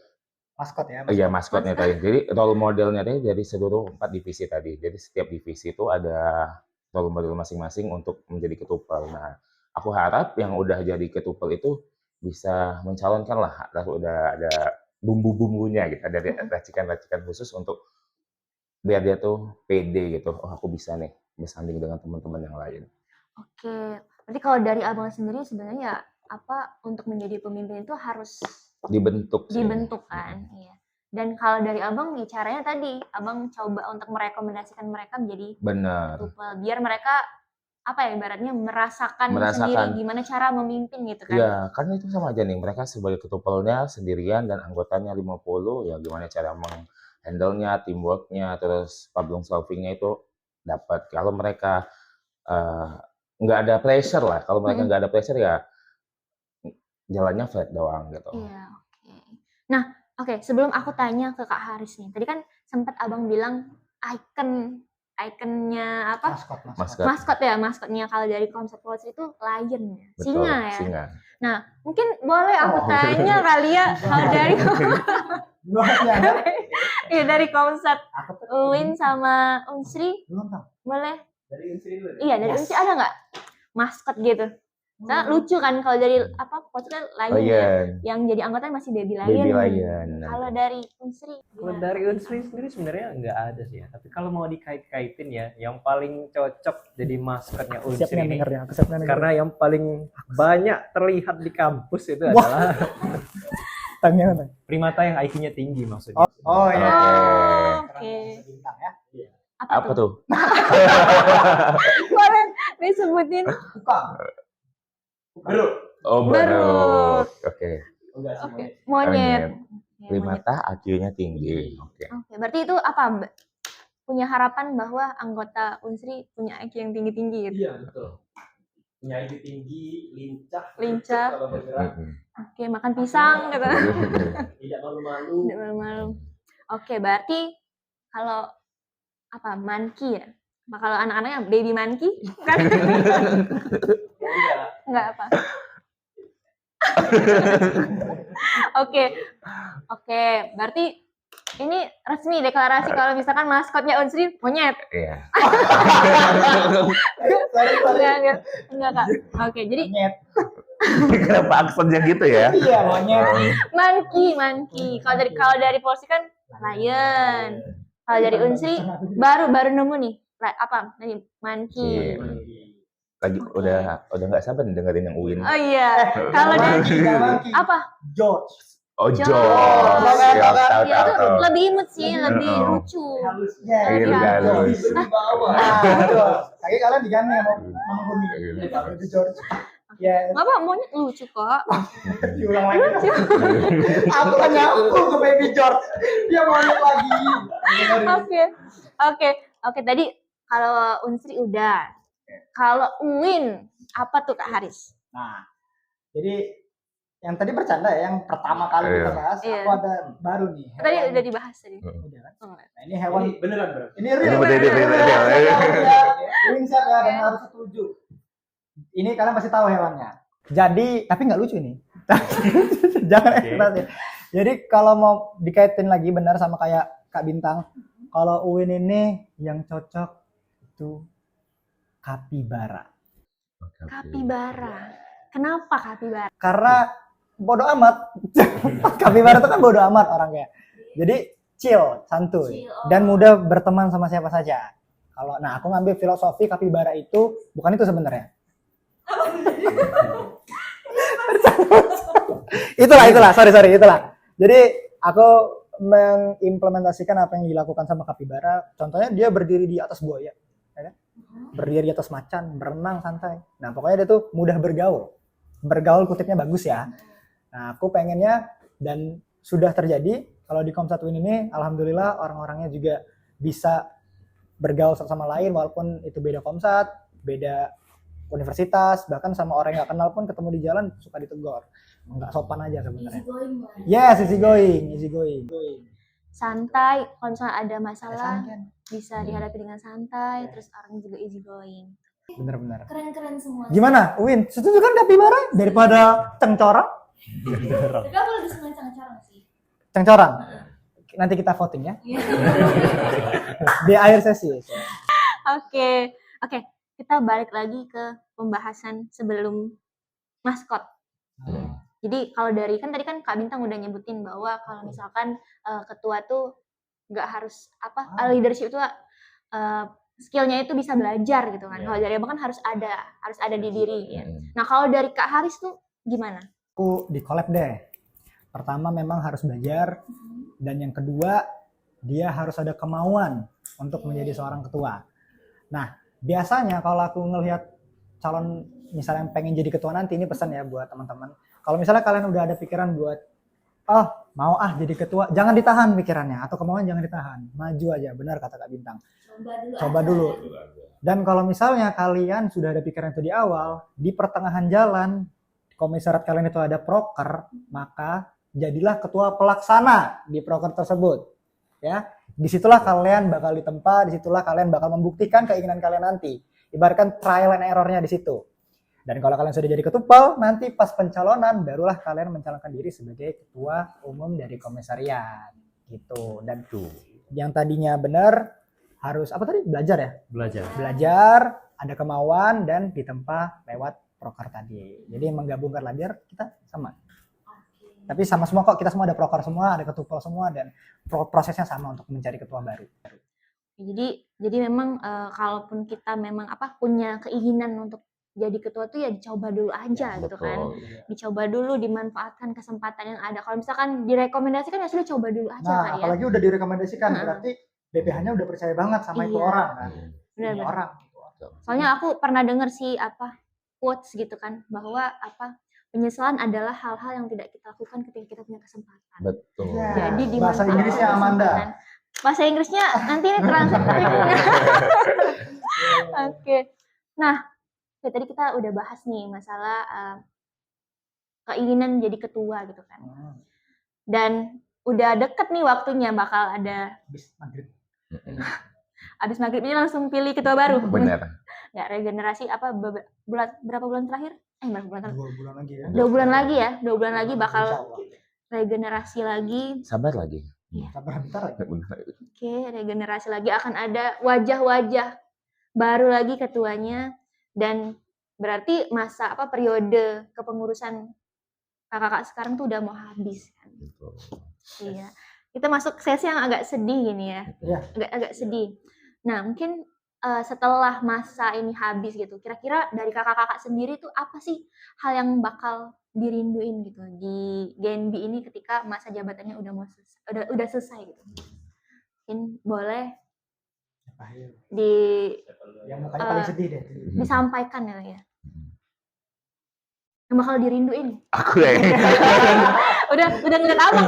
Maskot ya. iya maskotnya tadi. Jadi role modelnya tadi dari seluruh 4 divisi tadi. Jadi setiap divisi itu ada role model masing-masing untuk menjadi ketupel. Nah, aku harap yang udah jadi ketupel itu bisa mencalonkan lah. Udah ada bumbu-bumbunya gitu. Ada racikan-racikan khusus untuk biar dia tuh pede gitu. Oh, aku bisa nih bersanding dengan teman-teman yang lain. Oke. Berarti kalau dari Abang sendiri sebenarnya untuk menjadi pemimpin itu harus dibentuk kan, iya. Dan kalau dari Abang ya caranya tadi Abang coba untuk merekomendasikan mereka menjadi ketupel biar mereka ibaratnya merasakan sendiri gimana cara memimpin gitu kan. Iya, kan itu sama aja nih, mereka sebagai ketupelnya sendirian dan anggotanya 50, ya gimana cara menghandle-nya, teamwork-nya, terus problem solving-nya itu dapat. Kalau mereka nggak ada pressure lah, kalau mereka nggak ada pressure ya jalannya flat doang gitu. Iya, oke. Nah, oke, sebelum aku tanya ke Kak Haris nih, tadi kan sempat Abang bilang ikonnya maskotnya kalau dari konsep Polsek itu lion ya, singa ya. Singa. Nah, mungkin boleh aku tanya kali ya kalau dari dari konsep Uwin sama Unsri, boleh? Dari Unsri dulu. Iya, dari Unsri ada nggak maskot gitu? Nah, lucu kan kalau dari apa posnya Lion ya. Lion. Yang jadi anggotanya masih Baby Lion. Baby Lion. Kalau dari Unsri Kalau gimana? dari Unsri sendiri sebenarnya nggak ada sih ya. Tapi kalau mau dikait-kaitin ya, yang paling cocok jadi maskotnya Siap Unsri nih ini, dengernya, aku siap nih denger. karena yang paling banyak terlihat di kampus itu adalah Tanya, tanya. primata yang IQ-nya tinggi maksudnya. Oh iya. Oke. Bintang ya. Apa tuh? Boleh disebutin? Bukan. Oh, Beruk. Oke. Oke. Monyet. Oke, Primata IQ-nya tinggi. Oke. Oke, berarti itu apa, Mbak? Punya harapan bahwa anggota Unsri punya IQ yang tinggi-tinggi gitu. Iya betul. Punya IQ tinggi, lincah, Lincah. kalau bergerak, Oke, makan pisang gitu. tidak malu-malu. Tidak malu-malu. Oke, berarti kalau apa? Monkey ya? Nah, kalau anak-anaknya baby monkey kan? Enggak. Enggak apa. Oke. Oke, berarti ini resmi deklarasi kalau misalkan maskotnya Unsri monyet. Iya. Enggak, Kak. Oke, jadi Monyet. Kenapa aksennya gitu ya? Iya, monyet. monkey. Kalau dari Polsi kan lion. Kalau dari Unsri baru nemu nih. Apa? Tadi monkey. Iya. Lagi udah nggak sabar nih dengerin yang Uin. Oh iya. Kalau dari Monkey. apa? George. Oh, George. George. Ya, tahu Ya, itu tahu. lebih imut sih, lebih Oh. lucu. Halusnya. Iya, halus. Di bawah. Nah, betul. Kayaknya kalian diganti sama Mama Bumi. Iya. Itu George. Ya, Nggak apa, monyet lucu kok. diulang lagi. Lucu. Aku kan nyambung ke Baby George. Dia monyet lagi. Oke. Tadi kalau Unsri udah. Kalau Uin, apa tuh Kak Haris? Nah, jadi yang tadi bercanda ya, yang pertama kali kita bahas, Iya. aku ada baru nih. Tadi hewan. udah dibahas tadi. Udah kan? Oh, enggak. Nah, ini hewan. Ini beneran bro. Ini Ini real. bener, real. Wing siap ya, dan harus setuju. Ini kalian pasti tahu hewannya. Jadi, tapi nggak lucu ini. Jangan ekspektasi. Jadi kalau mau dikaitin lagi benar sama kayak Kak Bintang, kalau Uin ini yang cocok itu kapibara. Kapibara. Kenapa kapibara? Karena bodoh amat. Kapibara itu kan bodoh amat orangnya. Jadi chill, santuy, dan mudah berteman sama siapa saja. Nah aku ngambil filosofi kapibara itu bukan itu sebenarnya. itulah, sorry, itulah. Jadi aku mengimplementasikan apa yang dilakukan sama kapibara. Contohnya dia berdiri di atas buaya, ya kan? Berdiri di atas macan, berenang santai. Nah pokoknya dia tuh mudah bergaul kutipnya bagus ya. Nah aku pengennya, dan sudah terjadi kalau di Komsat Win ini, alhamdulillah orang-orangnya juga bisa bergaul satu sama lain walaupun itu beda Komsat, beda universitas, bahkan sama orang yang gak kenal pun ketemu di jalan suka ditegur. Nggak sopan aja sebenarnya. Yes, easy going. Santai, kalau misalnya ada masalah bisa dihadapi dengan santai, terus orang juga easy going. Bener-bener. Keren-keren semua. Gimana, Win? Setuju kan kapibara daripada cengcorang? Tapi aku lebih senang cang-carang sih. Cengcorang. Nanti kita voting ya. Di akhir sesi. Oke. Kita balik lagi ke pembahasan sebelum maskot. Jadi kalau dari kan tadi kan Kak Bintang udah nyebutin bahwa kalau misalkan ketua tuh nggak harus leadership itu skillnya itu bisa belajar gitu kan. Kalau dari Abang kan harus ada di diri ya. Nah kalau dari Kak Haris tuh gimana? Aku di collab deh. Pertama memang harus belajar, dan yang kedua dia harus ada kemauan untuk menjadi seorang ketua. Nah biasanya kalau aku ngelihat calon misalnya yang pengen jadi ketua nanti, ini pesan ya buat teman-teman. Kalau misalnya kalian udah ada pikiran buat mau jadi ketua, jangan ditahan pikirannya atau kemauan, jangan ditahan, maju aja. Benar kata Kak Bintang. Coba dulu. Dan kalau misalnya kalian sudah ada pikiran itu di awal, di pertengahan jalan komisariat kalian itu ada proker, maka jadilah ketua pelaksana di proker tersebut. Ya, disitulah kalian bakal ditempa, disitulah kalian bakal membuktikan keinginan kalian nanti. Ibaratkan trial and errornya di situ. Dan kalau kalian sudah jadi ketupel, nanti pas pencalonan barulah kalian mencalonkan diri sebagai ketua umum dari komisariat. Gitu. Dan yang tadinya benar harus belajar ya? Belajar. Belajar, ada kemauan, dan ditempa lewat proker tadi. Jadi menggabungkan lah biar kita sama. Tapi sama semua kok, kita semua ada proker semua, ada ketupel semua, dan prosesnya sama untuk mencari ketua baru. Jadi memang kalaupun kita memang punya keinginan untuk jadi ketua tuh ya dicoba dulu aja gitu kan. Betul. Dicoba dulu, dimanfaatkan kesempatan yang ada. Kalau misalkan direkomendasikan ya sudah coba dulu aja Nah, Kak, ya. apalagi udah direkomendasikan, berarti BPH-nya udah percaya banget sama itu Iya. orang kan. Benar, Ini benar. orang. Soalnya aku pernah dengar sih quotes gitu kan, bahwa penyesalan adalah hal-hal yang tidak kita lakukan ketika kita punya kesempatan. Betul. Ya. Jadi Bahasa dimanfaatkan Inggrisnya Amanda. kesempatan. Bahasa Inggrisnya nanti ini translate. Oke. Nah, tadi kita udah bahas nih masalah keinginan jadi ketua gitu kan. Dan udah deket nih waktunya bakal ada Habis maghrib. abis maghrib ini langsung pilih ketua baru. Benar. Ya, regenerasi berapa bulan terakhir? Berapa bulan terakhir? 2 bulan lagi ya. 2 bulan lagi ya. 2 bulan lagi bakal Insya Allah. regenerasi lagi. Sabar lagi. Sabar bentar lagi. Oke, regenerasi lagi, akan ada wajah-wajah baru lagi ketuanya, dan berarti masa periode kepengurusan kakak sekarang tuh udah mau habis kan. Betul. Iya. Kita masuk sesi yang agak sedih gini ya. Iya. Agak sedih. Nah, mungkin setelah masa ini habis gitu, kira-kira dari kakak-kakak sendiri tuh apa sih hal yang bakal dirinduin gitu di Genbi ini ketika masa jabatannya udah selesai gitu. Mungkin boleh Yang mukanya paling sedih deh. disampaikan ya. Yang bakal dirinduin. Aku ya. udah ngeliat abang.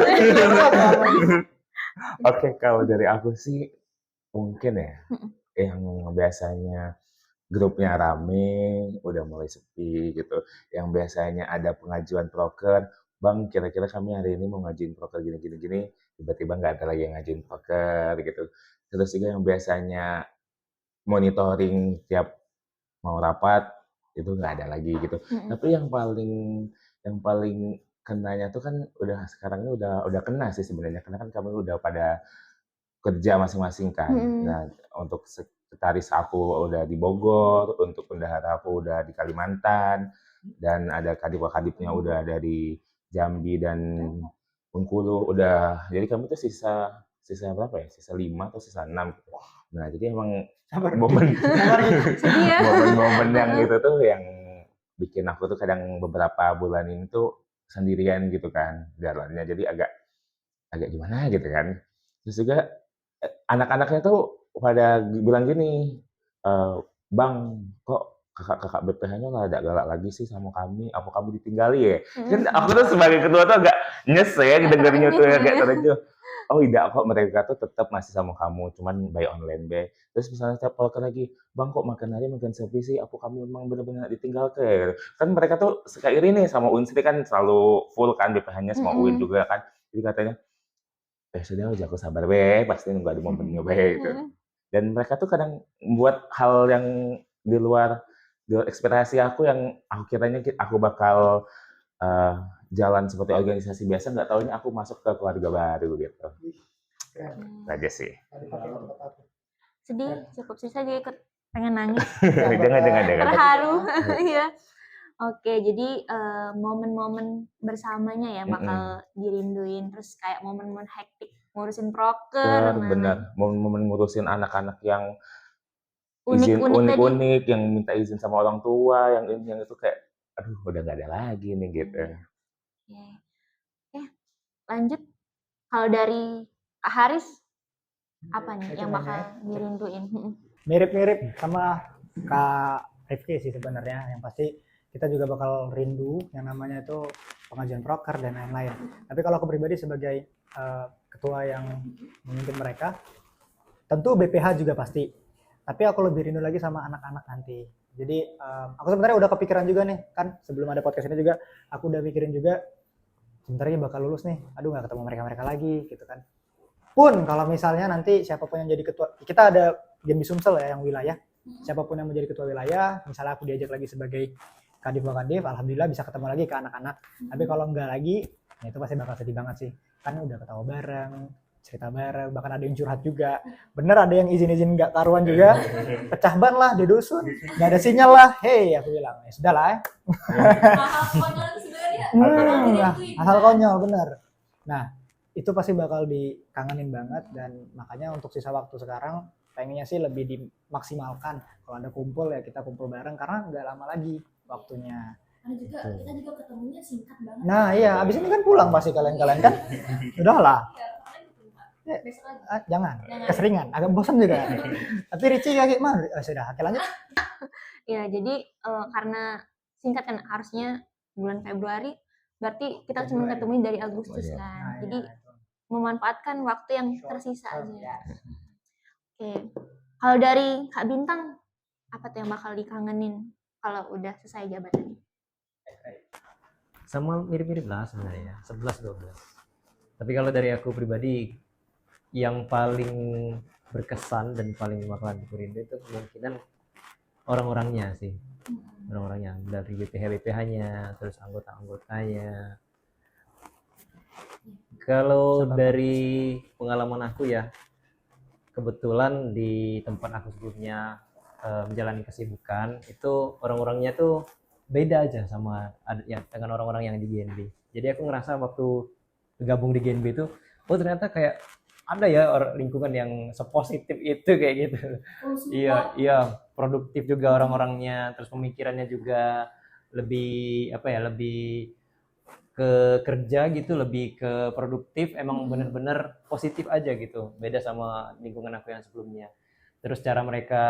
Oke, kalau dari aku sih mungkin ya, yang biasanya grupnya rame, udah mulai sepi gitu. Yang biasanya ada pengajuan proker, Bang, kira-kira kami hari ini mau ngajuin proker gini, tiba-tiba nggak ada lagi yang ngajuin proker gitu. Terus juga yang biasanya monitoring tiap mau rapat, itu nggak ada lagi gitu. Tapi yang paling kenanya tuh kan sekarang ini udah kena sih sebenarnya, karena kan kami udah pada kerja masing-masing kan. Nah, untuk sekretaris aku udah di Bogor, untuk bendahara aku udah di Kalimantan, dan ada kadip-kadipnya udah dari Jambi dan Bengkulu udah. Jadi kami tuh sisa berapa ya? Sisa 5 atau sisa 6 gitu. Nah, jadi emang Sedih ya. momen-momen yang itu tuh yang bikin aku tuh kadang beberapa bulan ini tuh sendirian gitu kan jalannya, jadi agak gimana gitu kan. Terus juga anak-anaknya tuh pada bilang gini, Bang, kok kakak BPH-nya nggak ada galak lagi sih sama kami, apa kamu ditinggali ya? Kan aku tuh sebagai ketua tuh agak nyesek dengernya tuh agak terejuh. Oh tidak kok, mereka tuh tetap masih sama kamu, cuman by online be. Terus misalnya setiap proker lagi, Bang kok makan aja makan selfie sih, apa kamu memang benar-benar ditinggal ke? Kan mereka tuh suka iri nih sama Unsri kan selalu full kan BPH-nya sama UIN juga kan. Jadi katanya, sudah aja aku sabar be, pasti nggak ada momennya be gitu. Dan mereka tuh kadang buat hal yang di luar ekspektasi aku, yang aku kiranya aku bakal jalan seperti organisasi biasa, nggak taunya aku masuk ke keluarga baru gitu. Aja sih. Sedih, cukup sih, saya juga ikut pengen nangis. Jangan. Terharu. Iya. Oke, jadi momen-momen bersamanya ya bakal dirinduin, terus kayak momen-momen hektik ngurusin proker. Benar, momen-momen ngurusin anak-anak yang Unik-unik yang minta izin sama orang tua, yang itu kayak aduh udah nggak ada lagi nih gitu. Oke, lanjut. Kalau dari Kak Haris, apa nih yang bakal dirinduin? Mirip-mirip sama Kak Rifki sih sebenarnya. Yang pasti kita juga bakal rindu yang namanya itu pengajuan proker dan lain-lain. Tapi kalau aku pribadi sebagai ketua yang memimpin mereka, tentu BPH juga pasti. Tapi aku lebih rindu lagi sama anak-anak nanti. Jadi aku sebenarnya udah kepikiran juga nih, kan sebelum ada podcast ini juga aku udah mikirin juga sebentar lagi bakal lulus nih, aduh nggak ketemu mereka lagi gitu kan. Pun kalau misalnya nanti siapapun yang jadi ketua, kita ada Genbi Sumsel ya yang wilayah, siapapun yang menjadi ketua wilayah, misalnya aku diajak lagi sebagai kadif, alhamdulillah bisa ketemu lagi ke anak-anak. Tapi kalau enggak lagi, ya itu pasti bakal sedih banget sih, kan udah ketawa bareng, cerita bareng, bahkan ada yang curhat juga. Bener ada yang izin-izin nggak karuan juga, pecah ban lah di dusun, nggak ada sinyal lah. Hei, aku bilang, ya sudah lah ya. Hal-hal konyol itu sebenarnya Hal konyol bener. Nah, itu pasti bakal dikangenin banget, dan makanya untuk sisa waktu sekarang pengennya sih lebih dimaksimalkan. Kalau ada kumpul ya kita kumpul bareng, karena nggak lama lagi waktunya. Karena juga kita juga ketemunya singkat banget. Nah iya, abis ini kan pulang pasti kalian kan. Udahlah, Besok lagi. jangan keseringan, agak bosan juga. Tapi Ricci kayak mah sudah, oke lanjut. Ya, jadi karena singkat kan harusnya bulan Februari, berarti kita cuma ketemunya dari Agustus Iya. kan. Nah, Jadi iya, itu. memanfaatkan waktu yang tersisa aja. Ya. Oke. Kalau dari Kak Bintang, apa tuh yang bakal dikangenin kalau udah selesai jabatan? Sama mirip-mirip lah sebenarnya, 11-12. Tapi kalau dari aku pribadi, yang paling berkesan dan paling bakalan aku rindu itu kemungkinan orang-orangnya sih. Orang-orangnya, dari BPH-BPH-nya, terus anggota-anggotanya. Kalau dari pengalaman aku ya, kebetulan di tempat aku sebelumnya menjalani kesibukan, itu orang-orangnya tuh beda aja sama dengan orang-orang yang di GNB. Jadi aku ngerasa waktu gabung di GNB itu, oh ternyata kayak ada ya lingkungan yang sepositif itu kayak gitu. Iya, produktif juga orang-orangnya, terus pemikirannya juga lebih lebih ke kerja gitu, lebih ke produktif, emang bener-bener positif aja gitu, beda sama lingkungan aku yang sebelumnya. Terus cara mereka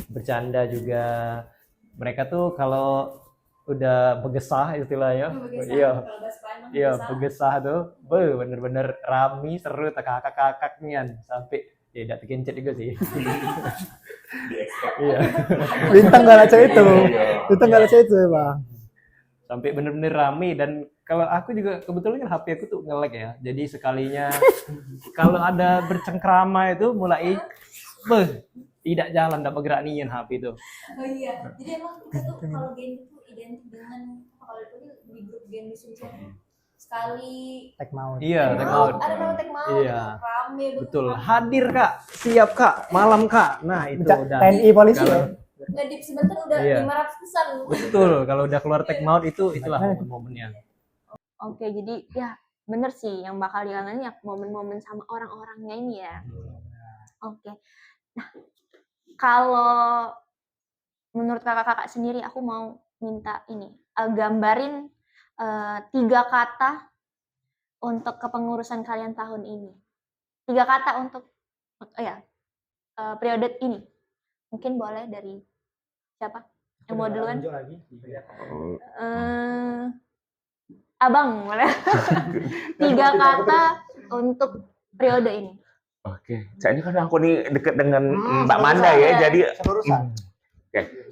bercanda juga, mereka tuh kalau udah begesah istilahnya, iya begesah tuh, bener-bener rame, seru, kakak-kakaknya sampai ya tidak terkencet juga sih. Iya. Bintang gak baca itu, Bintang gak baca itu bang. Sampai bener-bener rame, dan kalau aku juga kebetulan kan HP aku tuh nge-lag ya, jadi sekalinya kalau ada bercengkrama itu mulai tidak jalan, tidak bergerak nian HP itu. Oh iya, jadi emang kita tuh kalau Gen itu identik dengan kalau itu di grup Gen di Sunshine sekali Tag mau. Iya, take out. ada nama tag mau, Iya. rame Betul, hadir kak, siap kak, malam kak. Nah itu udah. TNI polisi ya. ngedip sebentar udah Iya. 500 pesan. Betul, kalau udah keluar take out itulah momen-momennya. Oke, jadi ya bener sih yang bakal dikangenin ya momen-momen sama orang-orangnya ini ya. Oke. Nah, kalau menurut kakak-kakak sendiri, aku mau minta ini, gambarin 3 kata untuk kepengurusan kalian tahun ini. 3 kata untuk periode ini. Mungkin boleh dari siapa? Yang mau duluan? Abang, boleh. 3 kata untuk periode ini. Oke, ini kan aku nih deket dengan Mbak Manda ya, jadi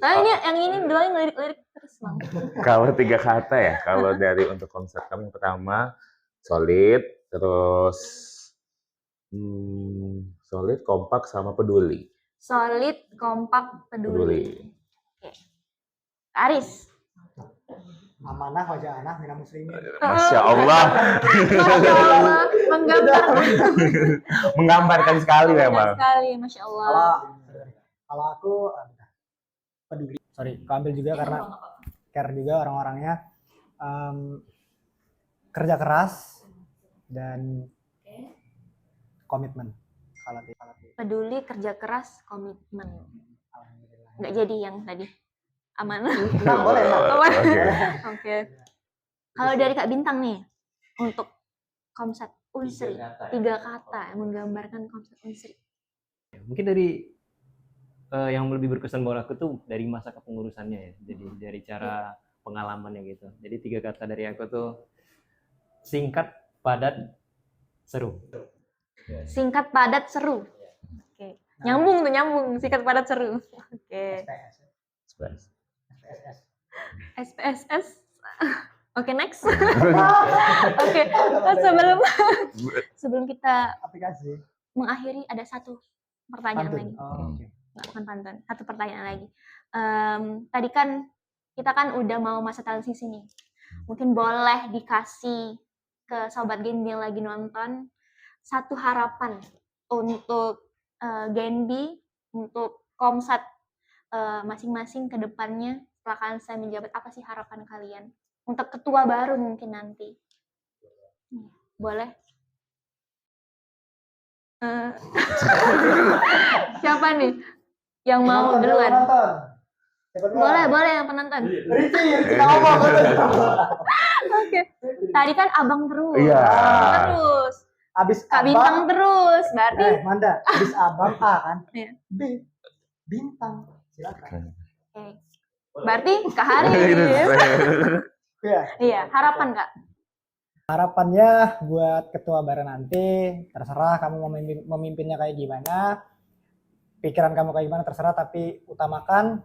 Soalnya yang ini doang lirik-lirik terus, Bang. kalau 3 kata ya, kalau dari untuk konsep kami pertama solid, terus solid, kompak, sama peduli. Solid, kompak, peduli. Oke. Aris. Amanah wajah anak mina muslimin. Masya Allah. Masya Allah, Menggambarkan sekali memang. sekali, Masya Allah. Kalau aku peduli. Sorry, aku ambil juga karena care juga orang-orangnya. Kerja keras dan komitmen. Kalau Peduli, kerja keras, komitmen. alhamdulillah. Nggak jadi yang tadi. Amanah. Boleh. Oke. Kalau dari Kak Bintang nih, untuk konsep Unsri, 3 kata yang menggambarkan konsep Unsri. Mungkin dari yang lebih berkesan buat aku tuh dari masa kepengurusannya ya, jadi dari cara pengalamannya gitu. Jadi 3 kata dari aku tuh singkat, padat, seru. Singkat, padat, seru. Oke. Nyambung, singkat, padat, seru. Oke. SPSS. Oke, next. Oke, sebelum kita Aplikasi mengakhiri ada satu pertanyaan lagi. Oke. Nggak, bukan pantun. Satu pertanyaan lagi. Tadi kan kita kan udah mau masa transisi nih. Mungkin boleh dikasih ke sobat Gen yang lagi nonton satu harapan untuk Genbi, untuk Komsat masing-masing ke depannya setelah kalian saya menjabat, apa sih harapan kalian untuk ketua baru mungkin nanti? Boleh? Siapa nih yang mau Penonton, duluan? penonton. Siapa duluan? Boleh yang penonton. Ricci, kita ngomong. Oke. Tadi kan abang terus. Iya. Terus. Abis Kak abang, Bintang terus. Berarti Manda, abis abang A kan? Iya. B, Bintang. Silakan. oke. Berarti Kak Haris. Iya. Iya, harapan Kak. Harapannya buat ketua baru nanti, terserah kamu mau memimpinnya kayak gimana, pikiran kamu kayak gimana terserah, tapi utamakan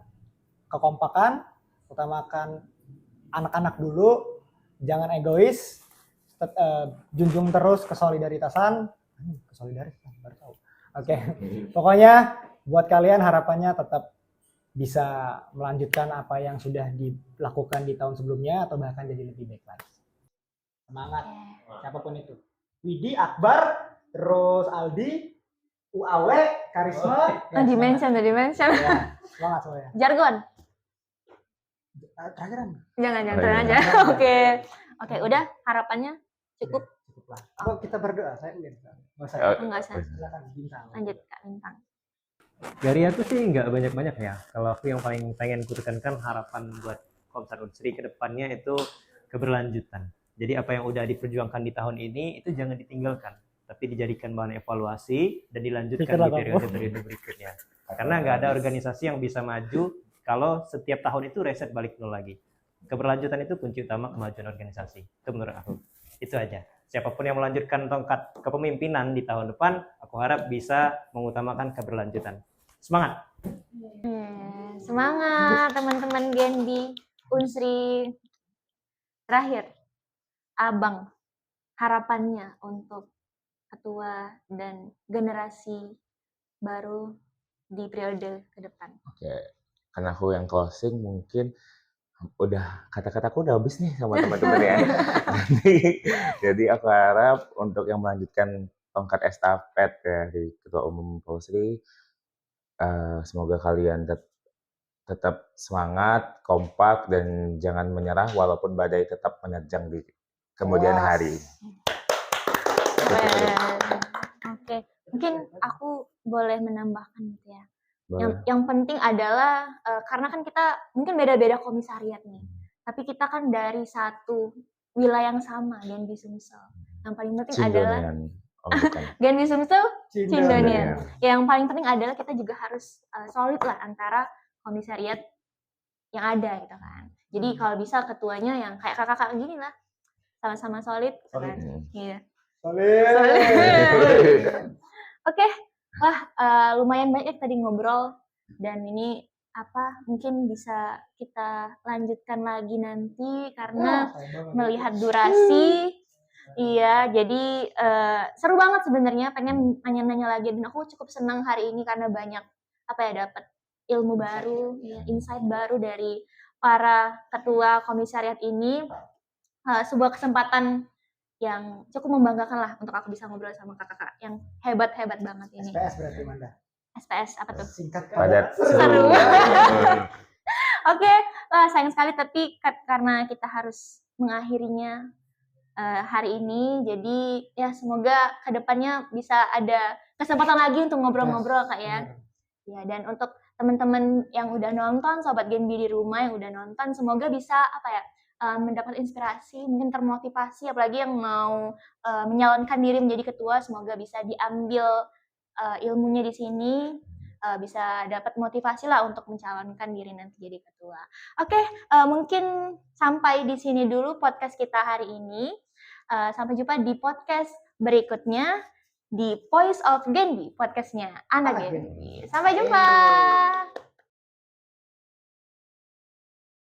kekompakan, utamakan anak-anak dulu, jangan egois, junjung terus kesolidaritasan, baru tahu. Oke. Pokoknya buat kalian harapannya tetap bisa melanjutkan apa yang sudah dilakukan di tahun sebelumnya atau bahkan jadi lebih baik lagi. Semangat siapapun itu. Widi, Akbar, terus Aldi, UAW, Karisma. Udah dimention. Ya, semangat semuanya. Jargon. Terakhiran. Jangan Oh, turun iya. aja. Oke, udah harapannya cukup. Cukup lah. Oh, kita berdoa. Saya enggak. Nggak usah. Enggak usah. Silakan Bintang. Lanjut Kak Bintang. Dari aku sih nggak banyak-banyak ya. Kalau aku yang paling pengen kutekankan harapan buat Komsat Unsri ke depannya itu keberlanjutan. Jadi apa yang udah diperjuangkan di tahun ini itu jangan ditinggalkan, tapi dijadikan bahan evaluasi dan dilanjutkan Pikirlah di periode-periode berikutnya. Karena nggak ada organisasi yang bisa maju kalau setiap tahun itu reset balik nol lagi. Keberlanjutan itu kunci utama kemajuan organisasi. Itu menurut aku. Itu aja. Siapapun yang melanjutkan tongkat kepemimpinan di tahun depan, aku harap bisa mengutamakan keberlanjutan. Semangat! Semangat teman-teman Genbi, Unsri. Terakhir, Abang, harapannya untuk ketua dan generasi baru di periode ke depan. Oke, karena aku yang closing mungkin udah kata-kataku udah habis nih sama teman-teman ya. Jadi aku harap untuk yang melanjutkan tongkat estafet dari Ketua Umum Polsri, semoga kalian tetap semangat, kompak, dan jangan menyerah walaupun badai tetap menerjang di kemudian hari. Oke, mungkin aku boleh menambahkan gitu ya. Boleh. Yang penting adalah karena kan kita mungkin beda-beda komisariat nih, tapi kita kan dari satu wilayah yang sama, Genbi Sumsel. Yang paling penting adalah Genbi Sumsel, Cindonian. Yang paling penting adalah kita juga harus solid lah antara komisariat yang ada gitu kan. Jadi kalau bisa ketuanya yang kayak kakak-kakak gini lah, sama-sama solid. Kan? Iya. Solid. Oke. Wah, lumayan banyak tadi ngobrol, dan ini mungkin bisa kita lanjutkan lagi nanti karena melihat durasi. Iya, jadi seru banget sebenarnya, pengen nanya-nanya lagi, dan aku cukup senang hari ini karena banyak dapat ilmu baru, insight baru dari para ketua komisariat ini. Sebuah kesempatan yang cukup membanggakan lah untuk aku bisa ngobrol sama kakak-kakak yang hebat-hebat banget ini. SPS berarti Manda. SPS apa tuh? Singkat Padat. Seru. Oke, sayang sekali tapi karena kita harus mengakhirinya hari ini, jadi ya semoga kedepannya bisa ada kesempatan lagi untuk ngobrol-ngobrol Kak ya. Ya, dan untuk teman-teman yang udah nonton, sobat Genbi di rumah yang udah nonton, semoga bisa mendapat inspirasi, mungkin termotivasi, apalagi yang mau menyalonkan diri menjadi ketua, semoga bisa diambil ilmunya di sini, bisa dapat motivasi lah untuk mencalonkan diri nanti jadi ketua. Oke, mungkin sampai di sini dulu podcast kita hari ini. Sampai jumpa di podcast berikutnya di Voice of Genbi, podcastnya Anak Genbi. Sampai jumpa.